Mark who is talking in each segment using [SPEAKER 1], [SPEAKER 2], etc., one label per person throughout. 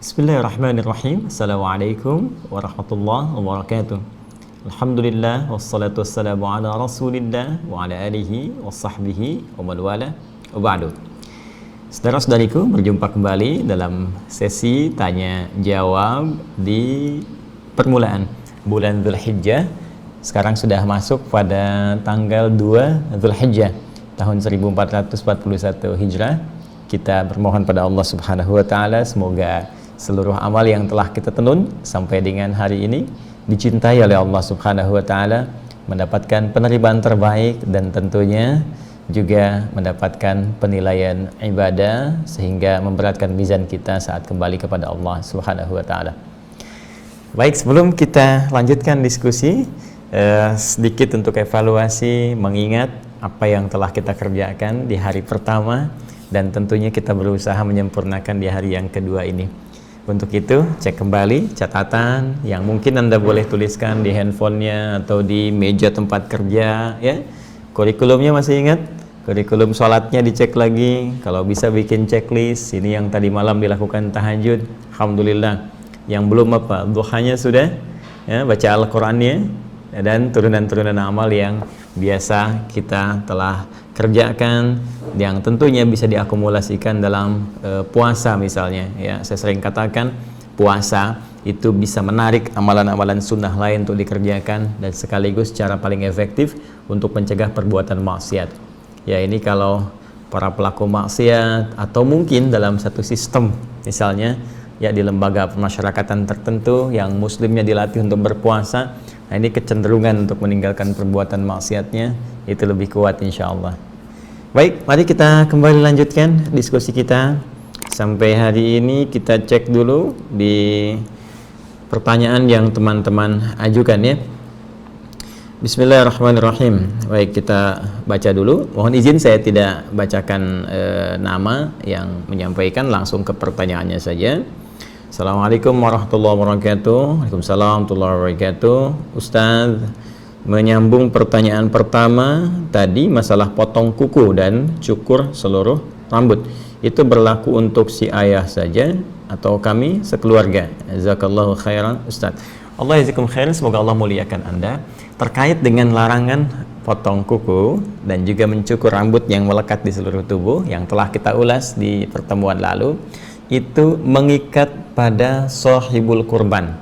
[SPEAKER 1] Bismillahirrahmanirrahim. Assalamualaikum warahmatullahi wabarakatuh. Alhamdulillah wassalatu wassalamu ala Rasulillah wa ala alihi washabbihi wa man wala wa ba'du. Saudara-saudariku, berjumpa kembali dalam sesi tanya jawab di permulaan bulan Dzulhijjah. Sekarang sudah masuk pada tanggal 2 Dzulhijjah tahun 1441 Hijrah. Kita bermohon pada Allah Subhanahu wa taala semoga seluruh amal yang telah kita tenun sampai dengan hari ini dicintai oleh Allah Subhanahu wa taala, mendapatkan penerimaan terbaik dan tentunya juga mendapatkan penilaian ibadah sehingga memberatkan mizan kita saat kembali kepada Allah Subhanahu wa taala. Baik, sebelum kita lanjutkan diskusi, sedikit untuk evaluasi mengingat apa yang telah kita kerjakan di hari pertama dan tentunya kita berusaha menyempurnakan di hari yang kedua ini. Untuk itu, cek kembali catatan yang mungkin Anda boleh tuliskan di handphonenya atau di meja tempat kerja, ya. Kurikulumnya masih ingat? Kurikulum sholatnya dicek lagi. Kalau bisa bikin checklist. Ini yang tadi malam dilakukan tahajud, alhamdulillah. Yang belum apa? Duhanya sudah, ya, baca Al-Qur'annya dan turunan-turunan amal yang biasa kita telah kerjakan yang tentunya bisa diakumulasikan dalam puasa misalnya, ya. Saya sering katakan puasa itu bisa menarik amalan-amalan sunnah lain untuk dikerjakan dan sekaligus cara paling efektif untuk mencegah perbuatan maksiat. Ya, ini kalau para pelaku maksiat atau mungkin dalam satu sistem misalnya, ya, di lembaga pemasyarakatan tertentu yang muslimnya dilatih untuk berpuasa, nah ini kecenderungan untuk meninggalkan perbuatan maksiatnya itu lebih kuat insya Allah. Baik, mari kita kembali lanjutkan diskusi kita. Sampai hari ini kita cek dulu di pertanyaan yang teman-teman ajukan, ya. Bismillahirrahmanirrahim. Baik, kita baca dulu. Mohon izin saya tidak bacakan nama yang menyampaikan, langsung ke pertanyaannya saja. Assalamualaikum warahmatullahi wabarakatuh. Waalaikumsalam warahmatullahi wabarakatuh. Ustaz, menyambung pertanyaan pertama tadi masalah potong kuku dan cukur seluruh rambut, itu berlaku untuk si ayah saja atau kami sekeluarga? Jazakallahu khairan Ustaz. Allah jazakum khairan, semoga Allah muliakan Anda. Terkait dengan larangan potong kuku dan juga mencukur rambut yang melekat di seluruh tubuh yang telah kita ulas di pertemuan lalu, itu mengikat pada sahibul kurban,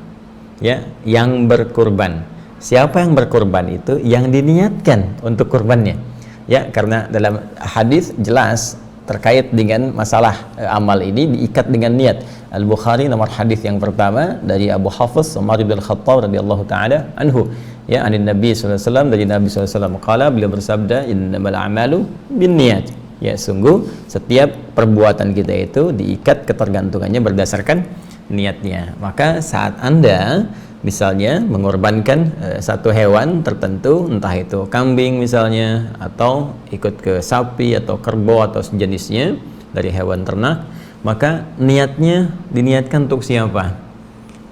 [SPEAKER 1] ya, yang berkurban. Siapa yang berkorban itu yang diniatkan untuk kurbannya, ya, karena dalam hadis jelas terkait dengan masalah amal ini diikat dengan niat. Al-Bukhari nomor hadis yang pertama dari Abu Hafiz Umar bin Khattab radhiyallahu taala anhu, ya, anin Nabi sallallahu alaihi wasallam, dari Nabi sallallahu alaihi wasallam qala, beliau bersabda, innamal a'malu binniyat, ya, sungguh setiap perbuatan kita itu diikat ketergantungannya berdasarkan niatnya. Maka saat Anda misalnya mengorbankan satu hewan tertentu, entah itu kambing misalnya, atau ikut ke sapi atau kerbau atau sejenisnya dari hewan ternak, maka niatnya diniatkan untuk siapa?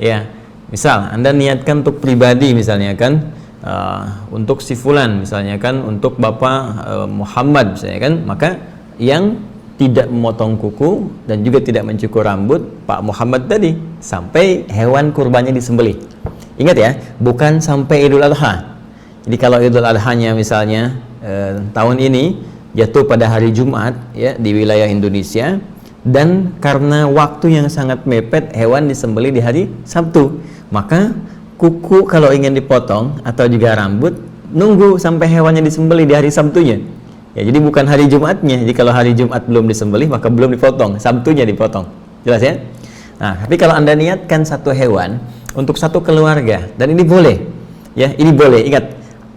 [SPEAKER 1] Ya, misal Anda niatkan untuk pribadi misalnya kan, untuk si fulan misalnya kan, untuk Bapak Muhammad misalnya kan, maka yang tidak memotong kuku dan juga tidak mencukur rambut Pak Muhammad tadi sampai hewan kurbannya disembelih. Ingat ya, bukan sampai Idul Adha. Jadi kalau Idul Adhanya misalnya tahun ini jatuh pada hari Jumat, ya, di wilayah Indonesia, dan karena waktu yang sangat mepet hewan disembelih di hari Sabtu, maka kuku kalau ingin dipotong atau juga rambut nunggu sampai hewannya disembelih di hari Sabtunya. Ya, jadi bukan hari Jumatnya. Jadi kalau hari Jumat belum disembelih maka belum dipotong, Sabtunya dipotong. Jelas ya? Nah, tapi kalau Anda niatkan satu hewan untuk satu keluarga, dan ini boleh, ya, ini boleh. Ingat,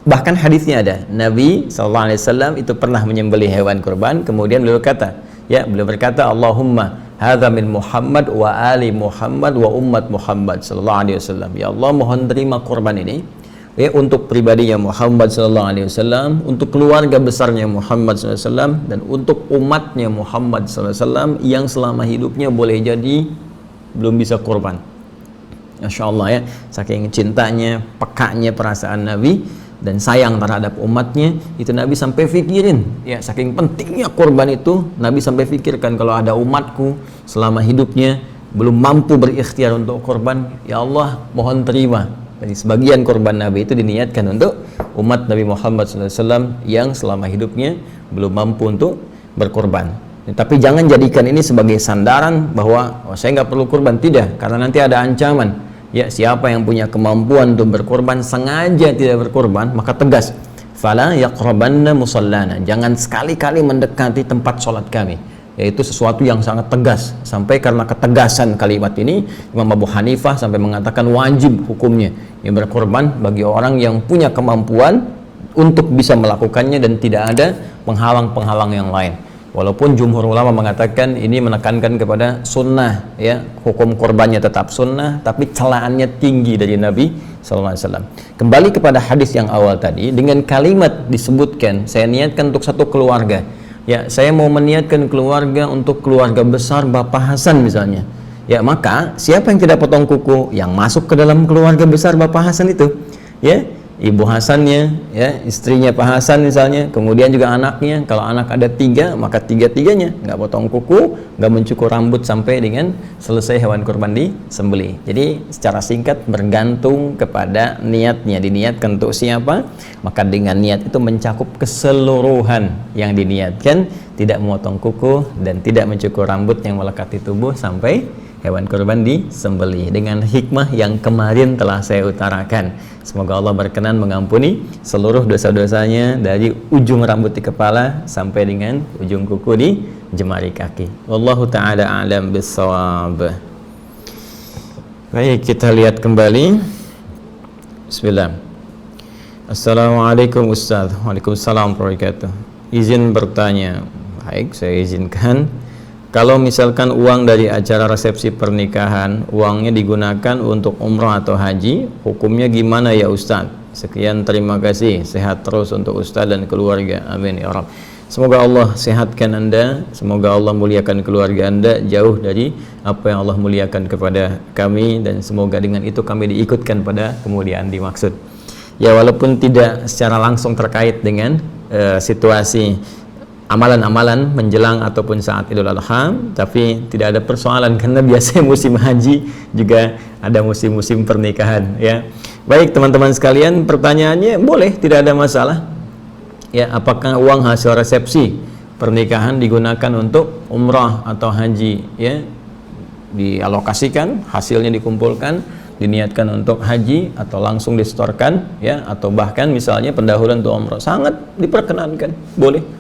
[SPEAKER 1] bahkan hadisnya ada, Nabi SAW itu pernah menyembelih hewan kurban, kemudian beliau berkata, ya, beliau berkata, Allahumma hadza min Muhammad wa ali Muhammad wa ummat Muhammad sallallahu alaihi wasallam. Ya Allah, mohon terima kurban ini, ya, untuk pribadinya Muhammad sallallahu alaihi wasallam, untuk keluarga besarnya Muhammad sallallahu alaihi wasallam, dan untuk umatnya Muhammad sallallahu alaihi wasallam yang selama hidupnya boleh jadi belum bisa kurban. Masya Allah, ya, saking cintanya, pekanya perasaan Nabi dan sayang terhadap umatnya, itu Nabi sampai pikirin, ya, saking pentingnya kurban itu, Nabi sampai pikirkan kalau ada umatku selama hidupnya belum mampu berikhtiar untuk korban, ya Allah mohon terima. Jadi sebagian korban Nabi itu diniatkan untuk umat Nabi Muhammad SAW yang selama hidupnya belum mampu untuk berkorban. Tapi jangan jadikan ini sebagai sandaran bahwa saya nggak perlu korban, tidak, karena nanti ada ancaman. Ya, siapa yang punya kemampuan untuk berkorban sengaja tidak berkorban, maka tegas, fala yaqrabanna musallana, jangan sekali-kali mendekati tempat sholat kami. Yaitu sesuatu yang sangat tegas, sampai karena ketegasan kalimat ini Imam Abu Hanifah sampai mengatakan wajib hukumnya yang berkorban bagi orang yang punya kemampuan untuk bisa melakukannya dan tidak ada penghalang-penghalang yang lain. Walaupun jumhur ulama mengatakan ini menekankan kepada sunnah, ya, hukum korbannya tetap sunnah, tapi celaannya tinggi dari Nabi SAW. Kembali kepada hadis yang awal tadi, dengan kalimat disebutkan, saya niatkan untuk satu keluarga. Ya, saya mau meniatkan keluarga untuk keluarga besar Bapak Hasan misalnya. Ya, maka siapa yang tidak potong kuku yang masuk ke dalam keluarga besar Bapak Hasan itu? Ya, ibu Hasannya, ya, istrinya Pak Hasan misalnya, kemudian juga anaknya. Kalau anak ada 3, maka 3-tiganya nggak potong kuku, nggak mencukur rambut sampai dengan selesai hewan kurban disembelih. Jadi secara singkat bergantung kepada niatnya, diniatkan untuk siapa, maka dengan niat itu mencakup keseluruhan yang diniatkan, tidak memotong kuku dan tidak mencukur rambut yang melekati tubuh sampai hewan kurban disembelih, dengan hikmah yang kemarin telah saya utarakan. Semoga Allah berkenan mengampuni seluruh dosa-dosanya dari ujung rambut di kepala sampai dengan ujung kuku di jemari kaki. Wallahu ta'ala a'lam bissawab. Baik, kita lihat kembali. Bismillah. Assalamualaikum Ustaz. Waalaikumsalam warahmatullahi wabarakatuh. Izin bertanya. Baik, saya izinkan. Kalau misalkan uang dari acara resepsi pernikahan, uangnya digunakan untuk umrah atau haji, hukumnya gimana ya Ustaz? Sekian, terima kasih. Sehat terus untuk Ustaz dan keluarga. Amin ya Rabb. Semoga Allah sehatkan Anda, semoga Allah muliakan keluarga Anda jauh dari apa yang Allah muliakan kepada kami, dan semoga dengan itu kami diikutkan pada kemuliaan dimaksud. Ya, walaupun tidak secara langsung terkait dengan situasi amalan-amalan menjelang ataupun saat Idul Adha, tapi tidak ada persoalan karena biasanya musim haji juga ada musim-musim pernikahan, ya. Baik teman-teman sekalian, pertanyaannya boleh, tidak ada masalah. Ya, apakah uang hasil resepsi pernikahan digunakan untuk umrah atau haji, ya? Dialokasikan, hasilnya dikumpulkan, diniatkan untuk haji atau langsung disetorkan, ya, atau bahkan misalnya pendahuluan untuk umrah, sangat diperkenankan, boleh.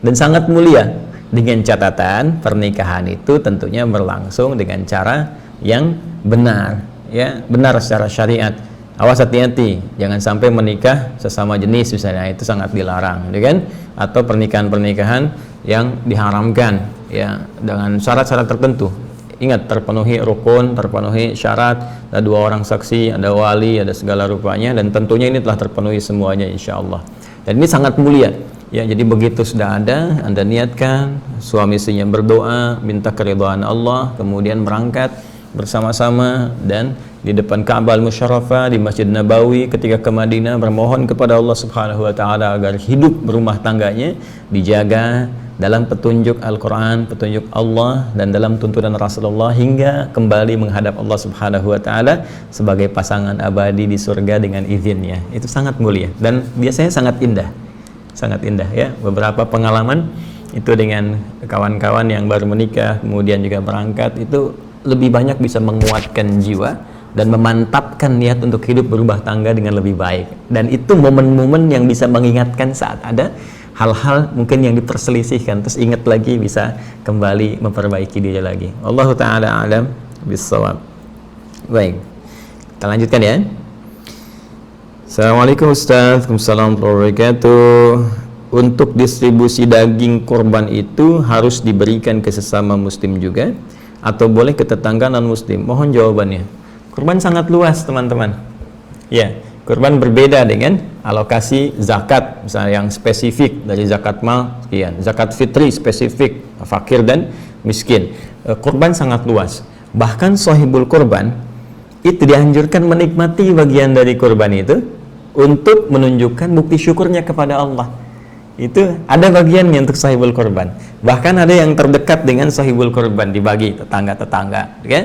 [SPEAKER 1] Dan sangat mulia, dengan catatan pernikahan itu tentunya berlangsung dengan cara yang benar, ya, benar secara syariat. Awas, hati-hati, jangan sampai menikah sesama jenis misalnya, itu sangat dilarang, ya kan? Atau pernikahan-pernikahan yang diharamkan, ya, dengan syarat-syarat tertentu. Ingat, terpenuhi rukun, terpenuhi syarat, ada 2 orang saksi, ada wali, ada segala rupanya, dan tentunya ini telah terpenuhi semuanya insya Allah. Dan ini sangat mulia. Ya, jadi begitu sudah ada, Anda niatkan, suami istrinya berdoa, minta keridhaan Allah, kemudian berangkat bersama-sama dan di depan Ka'bah Al-Musyarrafah di Masjid Nabawi ketika ke Madinah bermohon kepada Allah Subhanahu wa taala agar hidup berumah tangganya dijaga dalam petunjuk Al-Qur'an, petunjuk Allah dan dalam tuntunan Rasulullah hingga kembali menghadap Allah Subhanahu wa taala sebagai pasangan abadi di surga dengan izinnya. Itu sangat mulia dan biasanya sangat indah. Sangat indah, ya. Beberapa pengalaman itu dengan kawan-kawan yang baru menikah kemudian juga berangkat, itu lebih banyak bisa menguatkan jiwa dan memantapkan niat untuk hidup berumah tangga dengan lebih baik. Dan itu momen-momen yang bisa mengingatkan saat ada hal-hal mungkin yang diperselisihkan, terus ingat lagi, bisa kembali memperbaiki diri lagi. Wallahu ta'ala a'lam bissawab. Baik, kita lanjutkan ya. Assalamualaikum Ustaz. Waalaikumsalam warahmatullahi wabarakatuh. Untuk distribusi daging kurban itu harus diberikan ke sesama muslim juga atau boleh ke tetangga non muslim? Mohon jawabannya. Kurban sangat luas teman-teman. Ya, kurban berbeda dengan alokasi zakat, misalnya yang spesifik dari zakat mal, sekian. Zakat fitri spesifik fakir dan miskin. Kurban sangat luas. Bahkan sahibul kurban itu dianjurkan menikmati bagian dari kurban itu untuk menunjukkan bukti syukurnya kepada Allah. Itu ada bagiannya untuk sahibul korban. Bahkan ada yang terdekat dengan sahibul korban dibagi tetangga-tetangga, kan?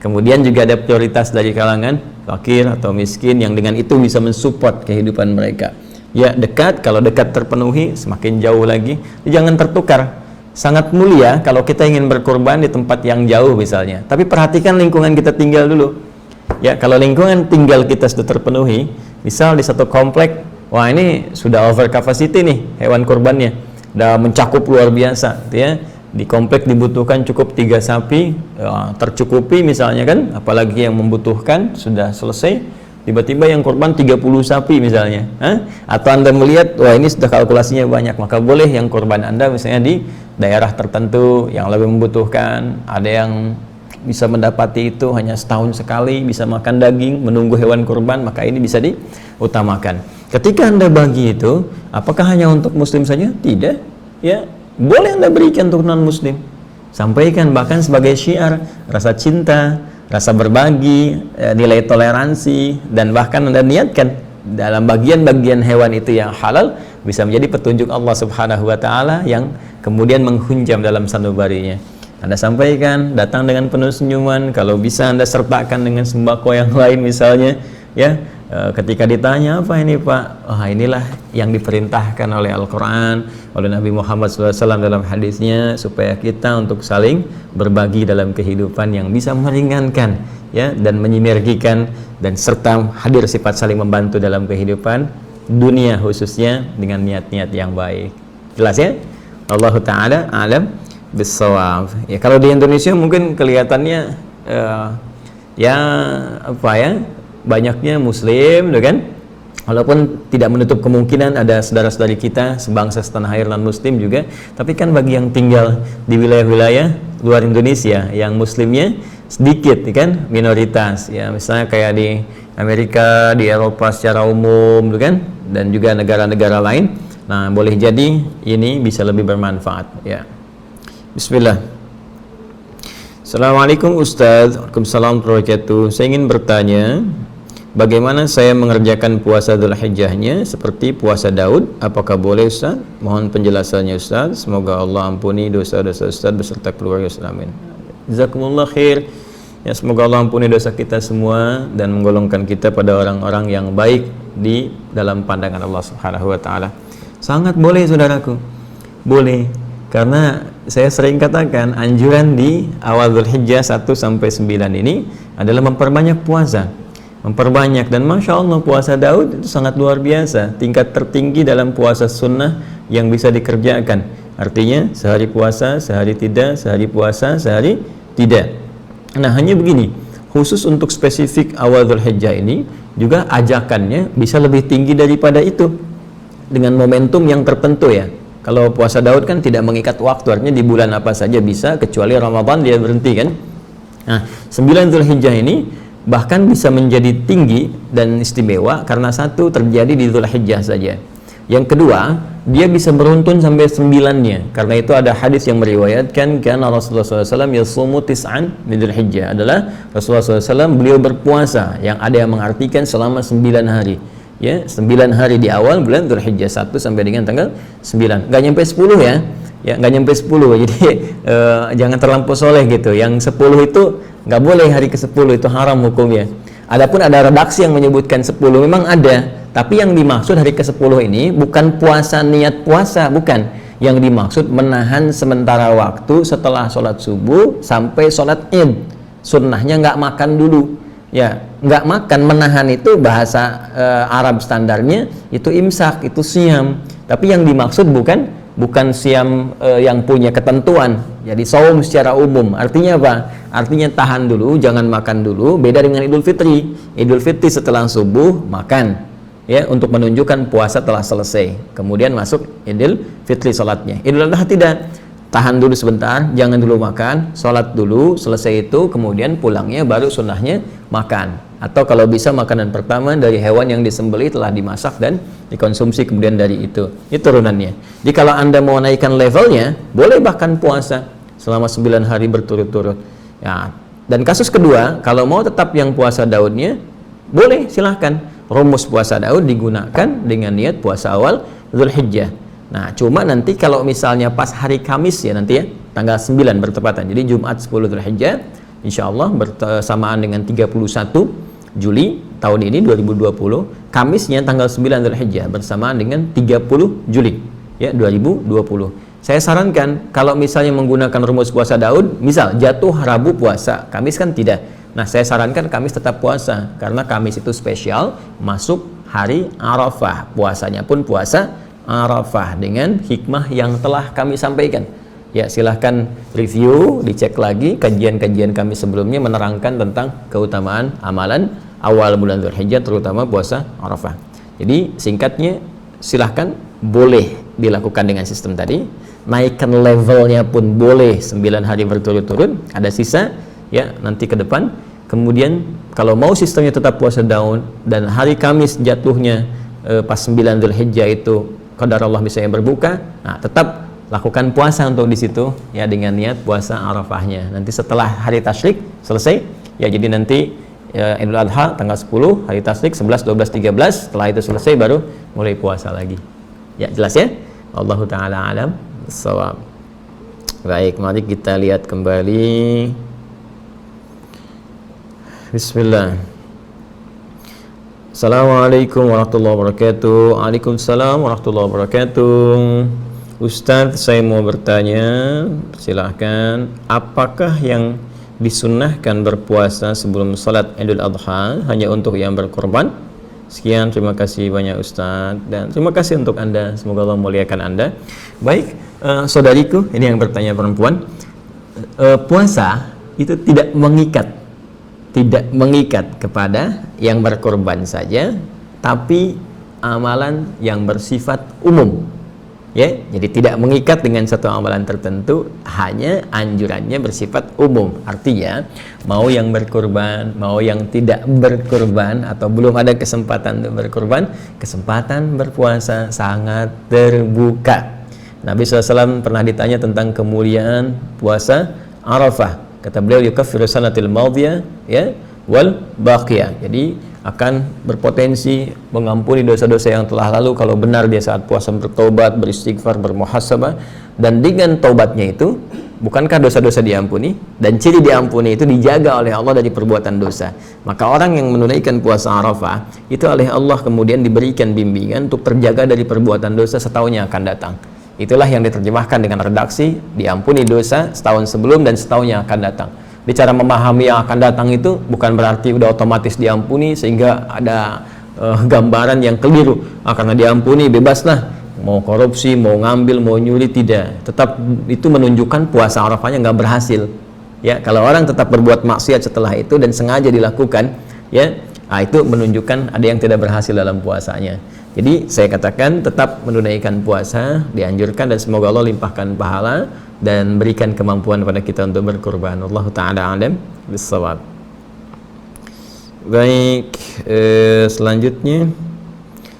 [SPEAKER 1] Kemudian juga ada prioritas dari kalangan fakir atau miskin yang dengan itu bisa mensupport kehidupan mereka. Ya dekat, kalau dekat terpenuhi, semakin jauh lagi. Jangan tertukar. Sangat mulia kalau kita ingin berkorban di tempat yang jauh misalnya. Tapi perhatikan lingkungan kita tinggal dulu. Ya, kalau lingkungan tinggal kita sudah terpenuhi, misal di satu komplek, wah ini sudah over capacity nih hewan kurbannya, udah mencakup luar biasa, ya. Di komplek dibutuhkan cukup 3 sapi, ya, tercukupi misalnya kan, apalagi yang membutuhkan sudah selesai, tiba-tiba yang kurban 30 sapi misalnya, atau Anda melihat, wah ini sudah kalkulasinya banyak, maka boleh yang kurban Anda misalnya di daerah tertentu yang lebih membutuhkan, ada yang bisa mendapati itu hanya setahun sekali bisa makan daging, menunggu hewan kurban, maka ini bisa diutamakan. Ketika Anda bagi itu, apakah hanya untuk muslim saja? Tidak, ya. Boleh Anda berikan untuk non muslim. Sampaikan bahkan sebagai syiar rasa cinta, rasa berbagi, nilai toleransi, dan bahkan Anda niatkan dalam bagian-bagian hewan itu yang halal bisa menjadi petunjuk Allah Subhanahu wa taala yang kemudian menghunjam dalam sanubarinya. Anda sampaikan, datang dengan penuh senyuman, kalau bisa Anda sertakan dengan sembako yang lain misalnya, ya. Ketika ditanya, apa ini Pak? Oh, inilah yang diperintahkan oleh Al-Quran, oleh Nabi Muhammad SAW dalam hadisnya, supaya kita untuk saling berbagi dalam kehidupan yang bisa meringankan, ya, dan menyinergikan, dan serta hadir sifat saling membantu dalam kehidupan dunia khususnya dengan niat-niat yang baik. Jelas ya? Allah Ta'ala alam bisawab. Ya, kalau di Indonesia mungkin kelihatannya ya apa ya, banyaknya muslim, kan? Walaupun tidak menutup kemungkinan ada saudara-saudari kita sebangsa setanah air non muslim juga, tapi kan bagi yang tinggal di wilayah-wilayah luar Indonesia yang muslimnya sedikit, kan, minoritas, ya, misalnya kayak di Amerika, di Eropa secara umum, kan, dan juga negara-negara lain. Nah, boleh jadi ini bisa lebih bermanfaat, ya. Bismillah. Assalamualaikum Ustaz. Waalaikumsalam warahmatullahi wabarakatuh. Saya ingin bertanya, bagaimana saya mengerjakan puasa Dzulhijjahnya seperti puasa Daud? Apakah boleh Ustaz? Mohon penjelasannya Ustaz. Semoga Allah ampuni dosa-dosa Ustaz beserta keluarga. Amin. Jazakumullah khair. Ya, semoga Allah ampuni dosa kita semua dan menggolongkan kita pada orang-orang yang baik di dalam pandangan Allah Subhanahu wa taala. Sangat boleh saudaraku. Boleh. Karena saya sering katakan anjuran di awal Dzulhijjah 1 sampai 9 ini adalah memperbanyak puasa. Memperbanyak, dan Masya Allah puasa Daud itu sangat luar biasa. Tingkat tertinggi dalam puasa sunnah yang bisa dikerjakan. Artinya sehari puasa, sehari tidak, sehari puasa, sehari tidak. Nah, hanya begini, khusus untuk spesifik awal Dzulhijjah ini juga ajakannya bisa lebih tinggi daripada itu dengan momentum yang tertentu, ya. Kalau puasa Daud kan tidak mengikat waktu, artinya di bulan apa saja bisa, kecuali Ramadan dia berhenti, kan. Nah, 9 Dzulhijjah ini bahkan bisa menjadi tinggi dan istimewa karena satu, terjadi di Dzulhijjah saja. Yang kedua, dia bisa beruntun sampai 9-nya. Karena itu ada hadis yang meriwayatkan karena Rasulullah SAW yasumu tis'an min Dzulhijjah, adalah Rasulullah SAW beliau berpuasa yang ada yang mengartikan selama 9 hari. Ya, 9 hari di awal bulan Dzulhijjah 1 sampai dengan tanggal 9. Nggak nyampe 10 ya. Ya, nggak nyampe 10. Jadi jangan terlampau soleh gitu. Yang 10 itu nggak boleh, hari ke-10 itu haram hukumnya. Adapun ada redaksi yang menyebutkan 10, memang ada. Tapi yang dimaksud hari ke-10 ini bukan puasa niat puasa, bukan. Yang dimaksud menahan sementara waktu setelah sholat subuh sampai sholat id. Sunnahnya nggak makan dulu. Ya, nggak makan, menahan itu bahasa Arab standarnya itu imsak, itu siam. Tapi yang dimaksud bukan siam yang punya ketentuan. Jadi saum secara umum. Artinya apa? Artinya tahan dulu, jangan makan dulu. Beda dengan Idul Fitri. Idul Fitri setelah subuh makan, ya, untuk menunjukkan puasa telah selesai. Kemudian masuk Idul Fitri salatnya. Idul Adha tidak. Tahan dulu sebentar, jangan dulu makan, sholat dulu, selesai itu kemudian pulangnya baru sunnahnya makan. Atau kalau bisa makanan pertama dari hewan yang disembelih telah dimasak dan dikonsumsi kemudian dari itu turunannya. Jadi kalau Anda mau naikkan levelnya, boleh bahkan puasa selama 9 hari berturut-turut. Ya. Dan kasus kedua, kalau mau tetap yang puasa Daudnya, boleh, silahkan. Rumus puasa Daud digunakan dengan niat puasa awal Dzulhijjah. Nah, cuma nanti kalau misalnya pas hari Kamis ya nanti ya, tanggal 9 bertepatan. Jadi Jumat 10 Dzulhijjah, insyaallah bersamaan dengan 31 Juli tahun ini 2020, Kamisnya tanggal 9 Dzulhijjah bersamaan dengan 30 Juli ya 2020. Saya sarankan kalau misalnya menggunakan rumus puasa Daud, misal jatuh Rabu puasa, Kamis kan tidak. Nah, saya sarankan Kamis tetap puasa karena Kamis itu spesial masuk hari Arafah. Puasanya pun puasa Arafah dengan hikmah yang telah kami sampaikan. Ya, silahkan review, dicek lagi kajian-kajian kami sebelumnya menerangkan tentang keutamaan amalan awal bulan Dzulhijjah, terutama puasa Arafah. Jadi singkatnya, silahkan boleh dilakukan dengan sistem tadi. Naikkan levelnya pun boleh 9 hari berturut-turut, ada sisa ya nanti ke depan. Kemudian kalau mau sistemnya tetap puasa daun dan hari Kamis jatuhnya pas 9 Dzulhijjah itu qadar Allah misalnya berbuka, nah tetap lakukan puasa untuk di situ ya dengan niat puasa Arafahnya. Nanti setelah hari tasyrik selesai ya, jadi nanti ya, Idul Adha tanggal 10, hari tasyrik 11, 12, 13, setelah itu selesai baru mulai puasa lagi. Ya, jelas ya? Wallahu taala alam bissawab. Baik, mari kita lihat kembali. Bismillah. Assalamualaikum warahmatullahi wabarakatuh. Waalaikumsalam warahmatullahi wabarakatuh. Ustadz, saya mau bertanya, silahkan. Apakah yang disunnahkan berpuasa sebelum salat Idul Adha hanya untuk yang berkorban? Sekian, terima kasih banyak Ustadz, dan terima kasih untuk Anda, semoga Allah memuliakan Anda. Baik, saudariku, ini yang bertanya perempuan, puasa itu tidak mengikat kepada yang berkorban saja, tapi amalan yang bersifat umum. Ya, jadi tidak mengikat dengan satu amalan tertentu, hanya anjurannya bersifat umum. Artinya, mau yang berkorban, mau yang tidak berkorban, atau belum ada kesempatan untuk berkorban, kesempatan berpuasa sangat terbuka. Nabi SAW pernah ditanya tentang kemuliaan puasa Arafah. Kata beliau, yukaffiru sanatil madiyah ya wal baqiyah. Jadi akan berpotensi mengampuni dosa-dosa yang telah lalu kalau benar dia saat puasa bertobat, beristighfar, bermuhasabah. Dan dengan taubatnya itu, bukankah dosa-dosa diampuni? Dan ciri diampuni itu dijaga oleh Allah dari perbuatan dosa. Maka orang yang menunaikan puasa Arafah itu oleh Allah kemudian diberikan bimbingan untuk terjaga dari perbuatan dosa setahun yang akan datang. Itulah yang diterjemahkan dengan redaksi diampuni dosa setahun sebelum dan setahun yang akan datang. Di cara memahami yang akan datang itu bukan berarti udah otomatis diampuni sehingga ada gambaran yang keliru. Karena diampuni bebaslah, mau korupsi, mau ngambil, mau nyuri, tidak. Tetap itu menunjukkan puasa Arafahnya nggak berhasil. Ya, kalau orang tetap berbuat maksiat setelah itu dan sengaja dilakukan, ya, itu menunjukkan ada yang tidak berhasil dalam puasanya. Jadi saya katakan tetap menunaikan puasa dianjurkan, dan semoga Allah limpahkan pahala dan berikan kemampuan pada kita untuk berkorban. Wallahu ta'ala alam bissawab. Baik, selanjutnya,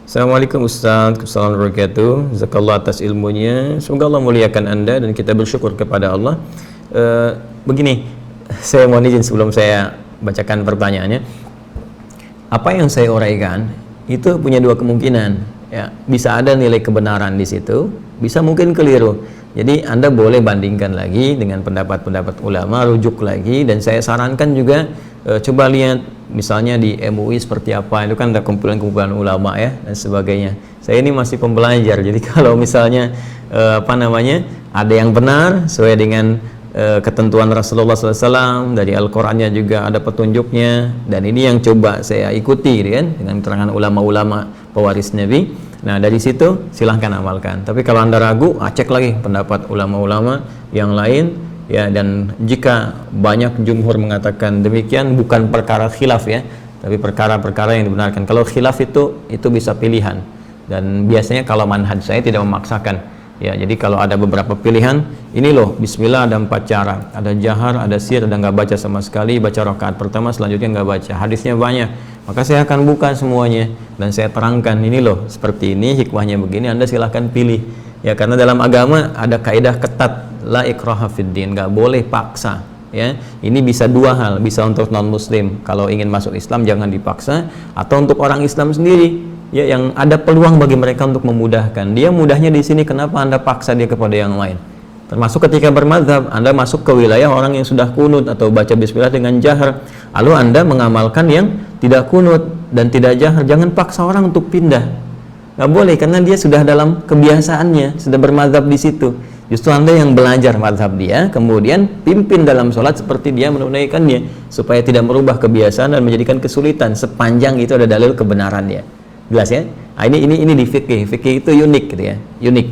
[SPEAKER 1] Assalamualaikum Ustaz, Assalamualaikum warahmatullahi wabarakatuh. Jazakallah atas ilmunya, semoga Allah muliakan Anda dan kita bersyukur kepada Allah. Begini, saya mohon izin sebelum saya bacakan pertanyaannya. Apa yang saya uraikan itu punya dua kemungkinan, ya. Bisa ada nilai kebenaran di situ, bisa mungkin keliru. Jadi Anda boleh bandingkan lagi dengan pendapat-pendapat ulama, rujuk lagi, dan saya sarankan juga coba lihat misalnya di MUI seperti apa, itu kan ada kumpulan-kumpulan ulama ya dan sebagainya. Saya ini masih pembelajar, jadi kalau misalnya ada yang benar sesuai dengan ketentuan Rasulullah SAW, dari Al-Qurannya juga ada petunjuknya, dan ini yang coba saya ikuti kan, dengan keterangan ulama-ulama pewaris Nabi. Nah, dari situ silahkan amalkan. Tapi kalau Anda ragu, cek lagi pendapat ulama-ulama yang lain ya. Dan jika banyak jumhur mengatakan demikian, bukan perkara khilaf ya, tapi perkara-perkara yang dibenarkan. Kalau khilaf itu bisa pilihan, dan biasanya kalau manhaj saya tidak memaksakan. Ya, jadi kalau ada beberapa pilihan, ini loh, bismillah ada 4 cara, ada jahar, ada sir, ada nggak baca sama sekali, baca rakaat pertama, selanjutnya nggak baca, hadisnya banyak, maka saya akan buka semuanya dan saya terangkan, ini loh, seperti ini, hikmahnya begini, Anda silahkan pilih. Ya, karena dalam agama ada kaidah ketat, la ikraha fid din, nggak boleh paksa. Ya, ini bisa dua hal, bisa untuk non muslim, kalau ingin masuk Islam jangan dipaksa, atau untuk orang Islam sendiri. ya, yang ada peluang bagi mereka untuk memudahkan. Dia mudahnya di sini, kenapa Anda paksa dia kepada yang lain? Termasuk ketika bermadzhab, Anda masuk ke wilayah orang yang sudah kunut atau baca bismillah dengan jahar, lalu Anda mengamalkan yang tidak kunut dan tidak jahar. Jangan paksa orang untuk pindah, nggak boleh, karena dia sudah dalam kebiasaannya, sudah bermadzhab di situ. Justru Anda yang belajar mazhab dia, kemudian pimpin dalam sholat seperti dia menunaikannya, supaya tidak merubah kebiasaan dan menjadikan kesulitan, sepanjang itu ada dalil kebenarannya. Jelas ya? Nah, ini di fikih. Fikih itu unik gitu ya, unik.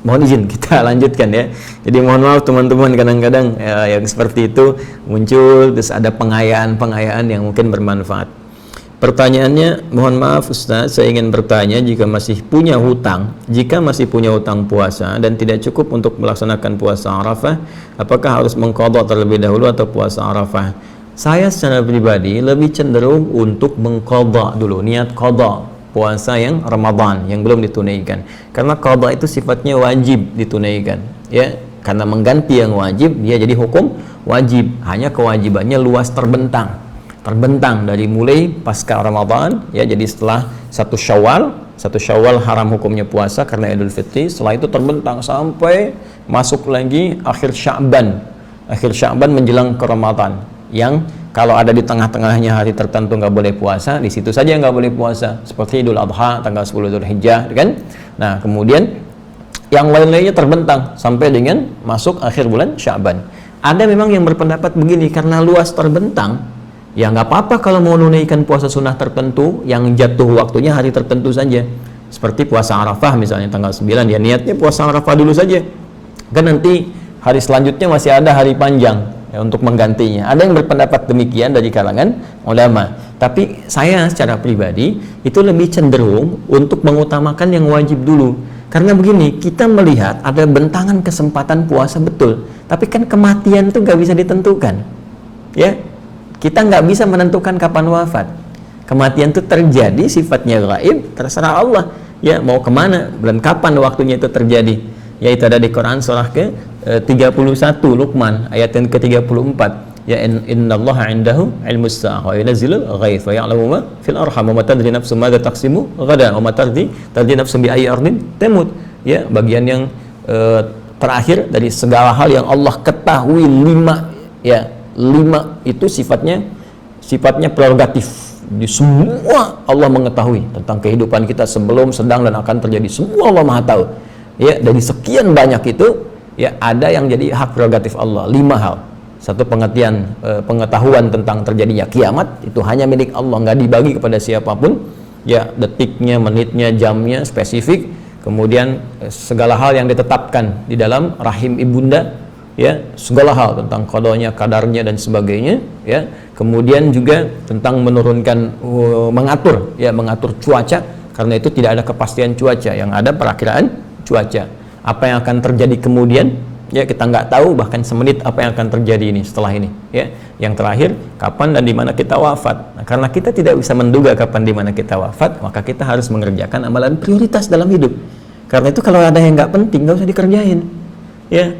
[SPEAKER 1] Mohon izin kita lanjutkan ya. Jadi mohon maaf teman-teman, kadang-kadang yang seperti itu muncul, terus ada pengayaan yang mungkin bermanfaat. Pertanyaannya, mohon maaf Ustaz, saya ingin bertanya, jika masih punya hutang puasa dan tidak cukup untuk melaksanakan puasa Arafah, apakah harus mengqadha terlebih dahulu atau puasa Arafah? Saya secara pribadi lebih cenderung untuk mengqadha dulu, niat qadha puasa yang Ramadan yang belum ditunaikan. Karena qadha itu sifatnya wajib ditunaikan, ya. Karena mengganti yang wajib, dia jadi hukum wajib. Hanya kewajibannya luas terbentang dari mulai pasca Ramadan, ya, jadi setelah satu Syawal haram hukumnya puasa karena Idul Fitri, setelah itu terbentang sampai masuk lagi akhir Sya'ban menjelang ke Ramadan, yang kalau ada di tengah-tengahnya hari tertentu nggak boleh puasa, di situ saja nggak boleh puasa, seperti Idul Adha tanggal 10 Dzulhijjah, kan? Nah, kemudian yang lain-lainnya terbentang sampai dengan masuk akhir bulan Sya'ban. Ada memang yang berpendapat begini, karena luas terbentang, ya nggak apa-apa kalau mau menunaikan puasa sunnah tertentu yang jatuh waktunya hari tertentu saja. Seperti puasa Arafah misalnya tanggal 9, ya niatnya puasa Arafah dulu saja. Kan nanti hari selanjutnya masih ada hari panjang ya, untuk menggantinya. Ada yang berpendapat demikian dari kalangan ulama. Tapi saya secara pribadi itu lebih cenderung untuk mengutamakan yang wajib dulu. Karena begini, kita melihat ada bentangan kesempatan puasa betul. Tapi kan kematian itu nggak bisa ditentukan. Ya, kita nggak bisa menentukan kapan wafat. Kematian itu terjadi, sifatnya gaib, terserah Allah. Ya, mau kemana dan kapan waktunya itu terjadi. Yaitu ada di Quran surah ke-31 Luqman ayat yang ke-34. Ya, innallaha 'indahu 'ilmus sa'ah wa yunazzilul ghaits wa ya'lamu ma fil arham wa ma tadri nafsun madza taksimu ghadan wa ma tadri nafsun bi ayyi ardin tamut. Ya, bagian yang terakhir dari segala hal yang Allah ketahui, 5 ya. 5 itu sifatnya prerogatif. Di semua Allah mengetahui tentang kehidupan kita sebelum, sedang, dan akan terjadi. Semua Allah Maha tahu. Ya, dari sekian banyak itu, ya ada yang jadi hak prerogatif Allah. 5 hal. Satu, pengetahuan tentang terjadinya kiamat, itu hanya milik Allah, nggak dibagi kepada siapapun. Ya, detiknya, menitnya, jamnya spesifik. Kemudian segala hal yang ditetapkan di dalam rahim ibunda, ya, segala hal tentang qadanya, kadarnya, dan sebagainya, ya. Kemudian juga tentang menurunkan, mengatur cuaca, karena itu tidak ada kepastian cuaca, yang ada perakiraan cuaca. Apa yang akan terjadi kemudian, ya kita nggak tahu, bahkan semenit apa yang akan terjadi ini setelah ini, ya. Yang terakhir, kapan dan di mana kita wafat. Nah, karena kita tidak bisa menduga kapan di mana kita wafat, maka kita harus mengerjakan amalan prioritas dalam hidup. Karena itu kalau ada yang nggak penting, nggak usah dikerjain, ya.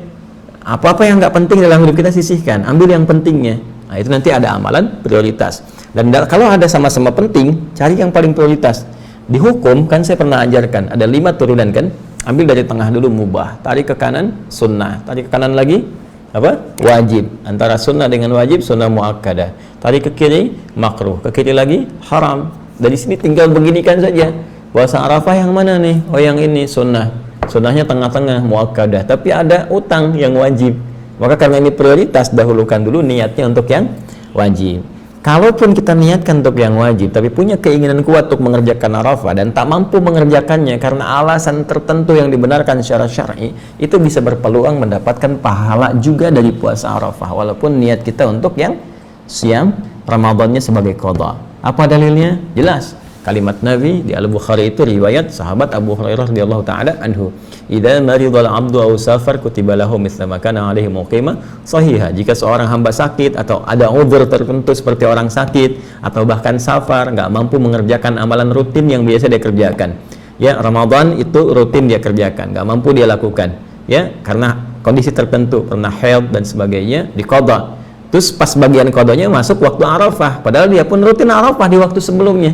[SPEAKER 1] Apa-apa yang nggak penting dalam hidup kita sisihkan, ambil yang pentingnya. Nah, itu nanti ada amalan prioritas. Dan kalau ada sama-sama penting, cari yang paling prioritas. Di hukum kan saya pernah ajarkan, ada 5 turunan kan. Ambil dari tengah dulu mubah, tarik ke kanan sunnah, tarik ke kanan lagi apa? Wajib. Antara sunnah dengan wajib, sunnah muakkadah. Tarik ke kiri makruh, ke kiri lagi haram. Dari sini tinggal beginikan saja. Puasa Arafah yang mana nih? Oh, yang ini sunnah. Sunnahnya tengah-tengah muakkadah, tapi ada utang yang wajib. Maka karena ini prioritas, dahulukan dulu niatnya untuk yang wajib. Kalaupun kita niatkan untuk yang wajib, tapi punya keinginan kuat untuk mengerjakan Arafah dan tak mampu mengerjakannya karena alasan tertentu yang dibenarkan secara syar'i, itu bisa berpeluang mendapatkan pahala juga dari puasa Arafah, walaupun niat kita untuk yang siam Ramadannya sebagai qadha. Apa dalilnya? Jelas. Kalimat Nabi di Al-Bukhari itu riwayat sahabat Abu Hurairah radhiyallahu taala anhu, "Idza maridal 'abdu aw safar kutiba lahu mithla ma kana 'alaihi muqima shahihah." Jika seorang hamba sakit atau ada udzur tertentu seperti orang sakit atau bahkan safar, nggak mampu mengerjakan amalan rutin yang biasa dia kerjakan. Ya, Ramadan itu rutin dia kerjakan, nggak mampu dia lakukan. Ya, karena kondisi tertentu, pernah haid dan sebagainya, diqadha. Terus pas bagian qadanya masuk waktu Arafah, padahal dia pun rutin Arafah di waktu sebelumnya.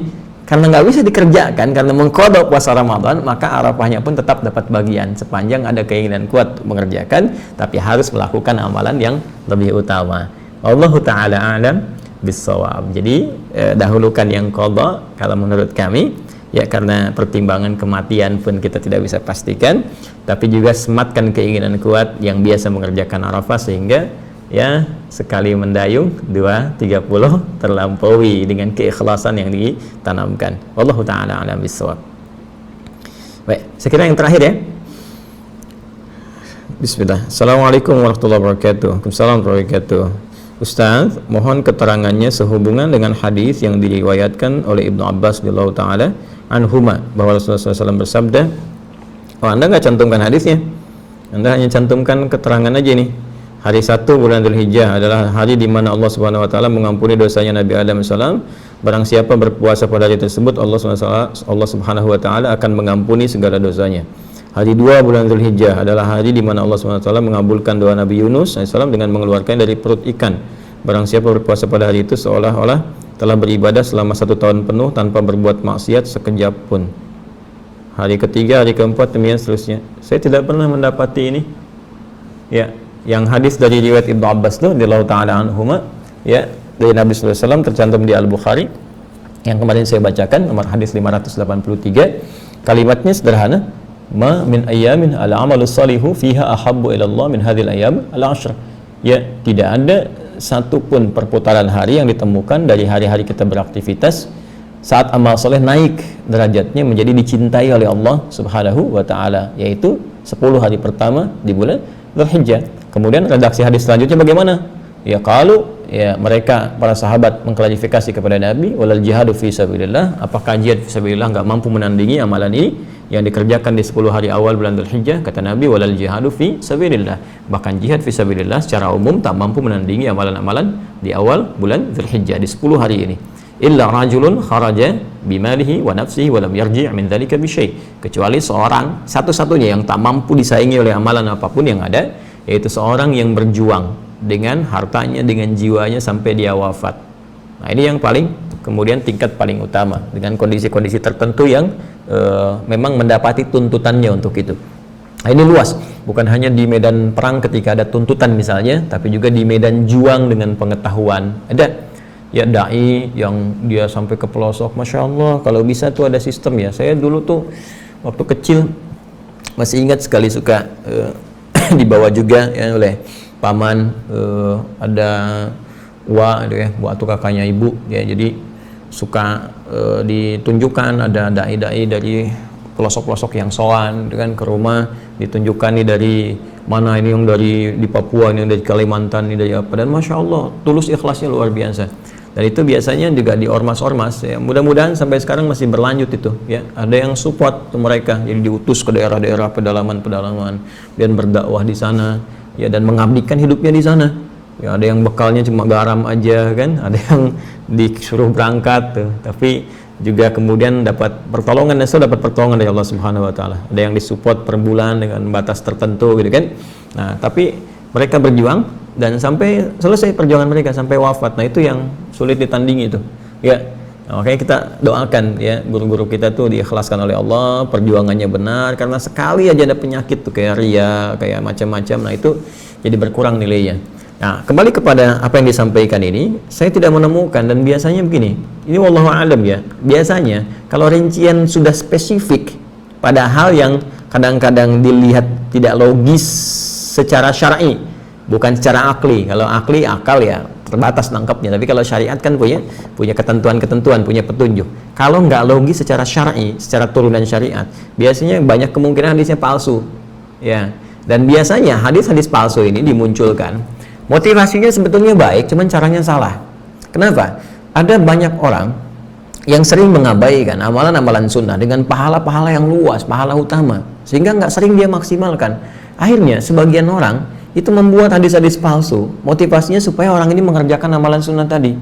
[SPEAKER 1] karena nggak bisa dikerjakan, karena mengqadha puasa Ramadan, maka Arafahnya pun tetap dapat bagian sepanjang ada keinginan kuat mengerjakan, tapi harus melakukan amalan yang lebih utama. Wallahu ta'ala a'lam bissawab. Jadi dahulukan yang qadha kalau menurut kami, ya karena pertimbangan kematian pun kita tidak bisa pastikan, tapi juga sematkan keinginan kuat yang biasa mengerjakan Arafah, sehingga ya sekali mendayung 2.30 terlampaui dengan keikhlasan yang ditanamkan. Wallahu ta'ala a'lam bissawab. Baik, saya kira yang terakhir ya. Bismillah. Assalamualaikum warahmatullahi wabarakatuh. Waalaikumsalam warahmatullahi wabarakatuh. Ustaz, mohon keterangannya sehubungan dengan hadis yang diriwayatkan oleh Ibnu Abbas radhiyallahu taala anhuma, bahwa Rasulullah SAW bersabda. Oh, Anda nggak cantumkan hadisnya, Anda hanya cantumkan keterangan aja nih. Hari 1 bulan Dzulhijjah adalah hari di mana Allah Subhanahu wa taala mengampuni dosanya Nabi Adam SAW. Barang siapa berpuasa pada hari tersebut, Allah Subhanahu wa taala akan mengampuni segala dosanya. Hari 2 bulan Dzulhijjah adalah hari di mana Allah Subhanahu wa taala mengabulkan doa Nabi Yunus SAW dengan mengeluarkan dari perut ikan. Barang siapa berpuasa pada hari itu seolah-olah telah beribadah selama 1 tahun penuh tanpa berbuat maksiat sekejap pun. Hari ketiga, hari keempat, demikian seterusnya. Saya tidak pernah mendapati ini. Ya, yang hadis dari riwayat Ibnu Abbas tuh radhiyallahu taala anhuma, ya, dari Nabi sallallahu alaihi wasallam tercantum di Al-Bukhari yang kemarin saya bacakan, nomor hadis 583. Kalimatnya sederhana, ma min ayyamin al-amalus salihu fiha ahabbu ila Allah min hadhil ayyam al-ashr. Ya, tidak ada satu pun perputaran hari yang ditemukan dari hari-hari kita beraktivitas saat amal soleh naik derajatnya menjadi dicintai oleh Allah Subhanahu wa taala, yaitu 10 hari pertama di bulan Dzulhijjah. Kemudian redaksi hadis selanjutnya bagaimana? Ya, kalau ya mereka para sahabat mengklarifikasi kepada Nabi, walal jihadu fi sabilillah, apakah jihad fi sabilillah enggak mampu menandingi amalan ini yang dikerjakan di 10 hari awal bulan Dzulhijjah? Kata Nabi, walal jihadu fi sabilillah, bahkan jihad fi sabilillah secara umum tak mampu menandingi amalan-amalan di awal bulan Dzulhijjah di 10 hari ini. Illa rajulun kharaja bimalihi wa nafsihi wa lam yarji' min dzalika bi syai', kecuali seorang satu-satunya yang tak mampu disaingi oleh amalan apapun yang ada, yaitu seorang yang berjuang dengan hartanya, dengan jiwanya sampai dia wafat. Nah, ini yang paling kemudian tingkat paling utama dengan kondisi-kondisi tertentu yang memang mendapati tuntutannya untuk itu. Nah, ini luas, bukan hanya di medan perang ketika ada tuntutan misalnya, tapi juga di medan juang dengan pengetahuan. Ada ya dai yang dia sampai ke pelosok, masya Allah, kalau bisa tuh ada sistem ya. Saya dulu tuh waktu kecil masih ingat sekali suka dibawa juga ya oleh paman, ada wa itu kakaknya ibu ya, jadi suka ditunjukkan ada dai-dai dari pelosok-pelosok yang sowan dengan ke rumah, ditunjukkan nih dari mana, ini yang dari di Papua, ini yang dari Kalimantan, ini dari apa, dan masya Allah tulus ikhlasnya luar biasa. Dan itu biasanya juga di ormas-ormas ya, mudah-mudahan sampai sekarang masih berlanjut itu ya. Ada yang support mereka, jadi diutus ke daerah-daerah pedalaman-pedalaman dan berdakwah di sana ya, dan mengabdikan hidupnya di sana ya. Ada yang bekalnya cuma garam aja kan, ada yang disuruh berangkat tuh, tapi juga kemudian dapat pertolongan, dan dapat pertolongan dari Allah Subhanahu wa taala. Ada yang disupport per bulan dengan batas tertentu gitu kan. Nah, tapi mereka berjuang dan sampai selesai perjuangan mereka sampai wafat. Nah, itu yang sulit ditandingi itu ya. Nah, makanya kita doakan ya, guru-guru kita tuh diikhlaskan oleh Allah, perjuangannya benar, karena sekali aja ada penyakit tuh kayak ria, kayak macam-macam, nah itu jadi berkurang nilainya. Nah, kembali kepada apa yang disampaikan ini, saya tidak menemukan, dan biasanya begini, ini wallahu a'lam ya, biasanya kalau rincian sudah spesifik pada hal yang kadang-kadang dilihat tidak logis secara syar'i, bukan secara akli. Kalau akli, akal ya terbatas nangkapnya, tapi kalau syariat kan punya ketentuan-ketentuan, punya petunjuk. Kalau nggak logis secara syar'i, secara turunan syariat, biasanya banyak kemungkinan hadisnya palsu ya. Dan biasanya hadis-hadis palsu ini dimunculkan, motivasinya sebetulnya baik, cuman caranya salah. Kenapa? Ada banyak orang yang sering mengabaikan amalan-amalan sunnah dengan pahala-pahala yang luas, pahala utama, sehingga nggak sering dia maksimalkan. Akhirnya sebagian orang itu membuat hadis-hadis palsu, motivasinya supaya orang ini mengerjakan amalan sunnah tadi.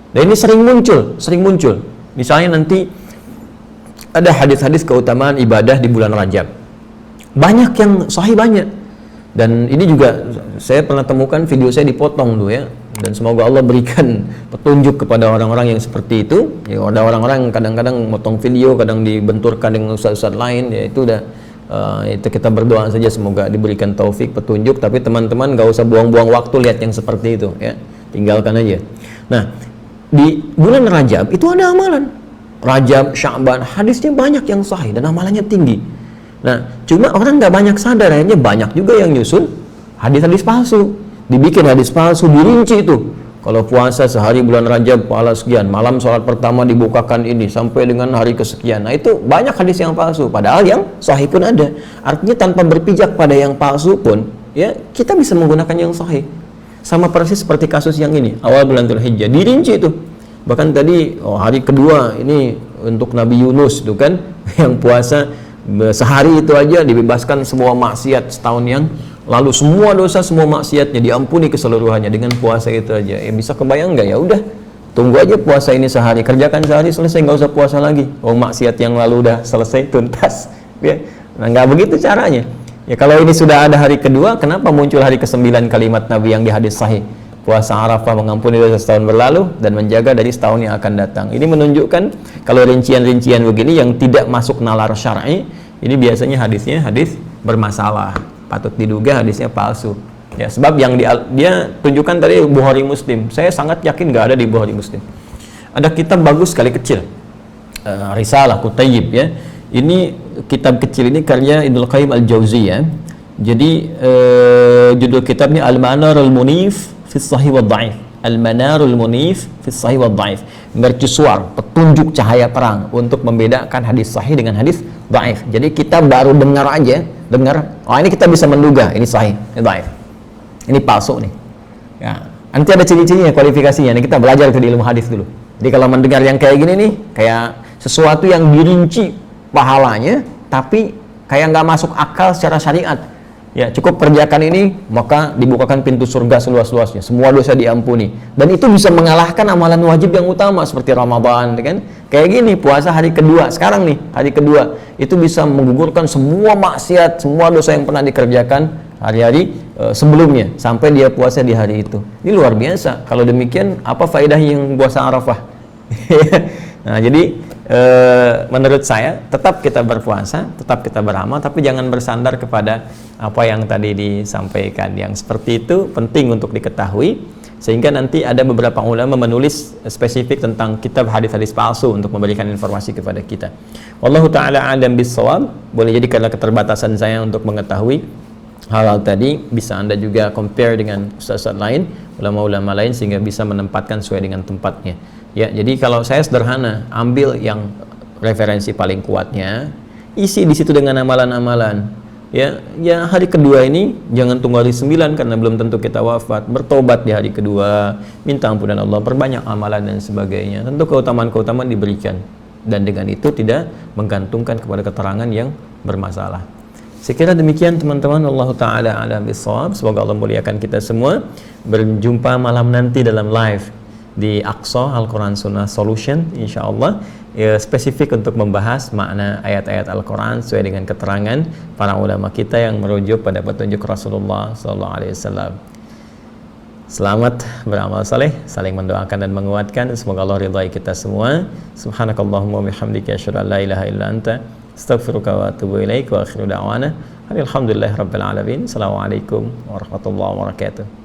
[SPEAKER 1] Dan ini sering muncul. Misalnya nanti ada hadis-hadis keutamaan ibadah di bulan Rajab, banyak yang sahih banyak. Dan ini juga saya pernah temukan, video saya dipotong tuh ya, Dan semoga Allah berikan petunjuk kepada orang-orang yang seperti itu. Ya, ada orang-orang yang kadang-kadang motong video, kadang dibenturkan dengan ustaz-ustaz lain, ya itu udah itu kita berdoa saja semoga diberikan taufik, petunjuk. Tapi teman-teman gak usah buang-buang waktu lihat yang seperti itu, ya tinggalkan aja. Nah, di bulan Rajab itu ada amalan Rajab, Sya'ban, hadisnya banyak yang sahih dan amalannya tinggi. Nah, cuma orang nggak banyak sadar, akhirnya banyak juga yang nyusun hadis-hadis palsu, dibikin hadis palsu, dirinci itu. Kalau puasa sehari bulan Rajab pahala sekian, malam sholat pertama dibukakan ini sampai dengan hari kesekian. Nah, itu banyak hadis yang palsu, padahal yang sahih pun ada. Artinya tanpa berpijak pada yang palsu pun, ya kita bisa menggunakan yang sahih. Sama persis seperti kasus yang ini, awal bulan Dzulhijjah dirinci itu. Bahkan tadi hari kedua ini untuk Nabi Yunus itu kan yang puasa sehari itu aja dibebaskan semua maksiat setahun yang lalu, semua dosa, semua maksiatnya diampuni keseluruhannya dengan puasa itu aja. Ya bisa kebayang nggak? Ya udah, tunggu aja puasa ini sehari, kerjakan sehari selesai, nggak usah puasa lagi. Maksiat yang lalu udah selesai tuntas. Ya, nah nggak begitu caranya. Ya kalau ini sudah ada hari kedua, kenapa muncul hari ke-9 kalimat Nabi yang di hadis sahih? Puasa Arafah mengampuni dosa setahun berlalu dan menjaga dari setahun yang akan datang. Ini menunjukkan kalau rincian-rincian begini yang tidak masuk nalar syar'i, ini biasanya hadisnya hadis bermasalah. Patut diduga hadisnya palsu. Ya, sebab yang dia tunjukkan tadi Bukhari Muslim. Saya sangat yakin nggak ada di Bukhari Muslim. Ada kitab bagus sekali kecil, Risalah Kutayyib ya. Ini kitab kecil ini karya Ibnu Qayyim Al-Jauziyah. Jadi judul kitabnya Al-Manarul Munif fi Sahih wa Dhaif. Al-Manarul Munif fi Sahih wa Dhaif. Mercusuar, petunjuk cahaya terang untuk membedakan hadis sahih dengan hadis dhaif. Jadi kita baru dengar aja, ini kita bisa menduga ini sahih, ini dhaif. Ini palsu nih. Ya, nanti ada ciri-cirinya, kualifikasinya. Nih kita belajar di ilmu hadis dulu. Jadi kalau mendengar yang kayak gini nih, kayak sesuatu yang dirinci pahalanya, tapi kayak nggak masuk akal secara syariat. Ya, cukup kerjakan ini, maka dibukakan pintu surga seluas-luasnya. Semua dosa diampuni. Dan itu bisa mengalahkan amalan wajib yang utama seperti Ramadan, kan? Kayak gini, puasa hari kedua. Sekarang nih, hari kedua itu bisa menggugurkan semua maksiat, semua dosa yang pernah dikerjakan hari-hari sebelumnya sampai dia puasa di hari itu. Ini luar biasa. Kalau demikian, apa faedah yang puasa Arafah? Nah, jadi menurut saya tetap kita berpuasa, tetap kita beramal, tapi jangan bersandar kepada apa yang tadi disampaikan. Yang seperti itu penting untuk diketahui, sehingga nanti ada beberapa ulama menulis spesifik tentang kitab hadis-hadis palsu untuk memberikan informasi kepada kita. Wallahu ta'ala a'lam bis-shawab. Boleh jadi karena keterbatasan saya untuk mengetahui hal-hal tadi, bisa Anda juga compare dengan ustaz-ustaz lain, ulama-ulama lain, sehingga bisa menempatkan sesuai dengan tempatnya. Ya, jadi kalau saya sederhana, ambil yang referensi paling kuatnya, isi di situ dengan amalan-amalan. Ya, hari kedua ini jangan tunggu hari 9 karena belum tentu kita wafat. Bertobat di hari kedua, minta ampunan Allah, perbanyak amalan dan sebagainya. Tentu keutamaan-keutamaan diberikan, dan dengan itu tidak menggantungkan kepada keterangan yang bermasalah. Saya kira demikian teman-teman. Allah Ta'ala a'lam bis-shawab. Semoga Allah muliakan kita semua. Berjumpa malam nanti dalam live di Aqsa Al-Quran Sunnah Solution, insya Allah ya, spesifik untuk membahas makna ayat-ayat Al-Quran sesuai dengan keterangan para ulama kita yang merujuk pada petunjuk Rasulullah SAW. Selamat beramal saleh, saling mendoakan dan menguatkan. Semoga Allah ridhai kita semua. Subhanakallahumma bihamdika asyhadu an la ilaha illa anta astaghfiruka wa atubu ilaik wa akhiru da'wana alhamdulillahi rabbil alamin. Assalamualaikum warahmatullahi wabarakatuh.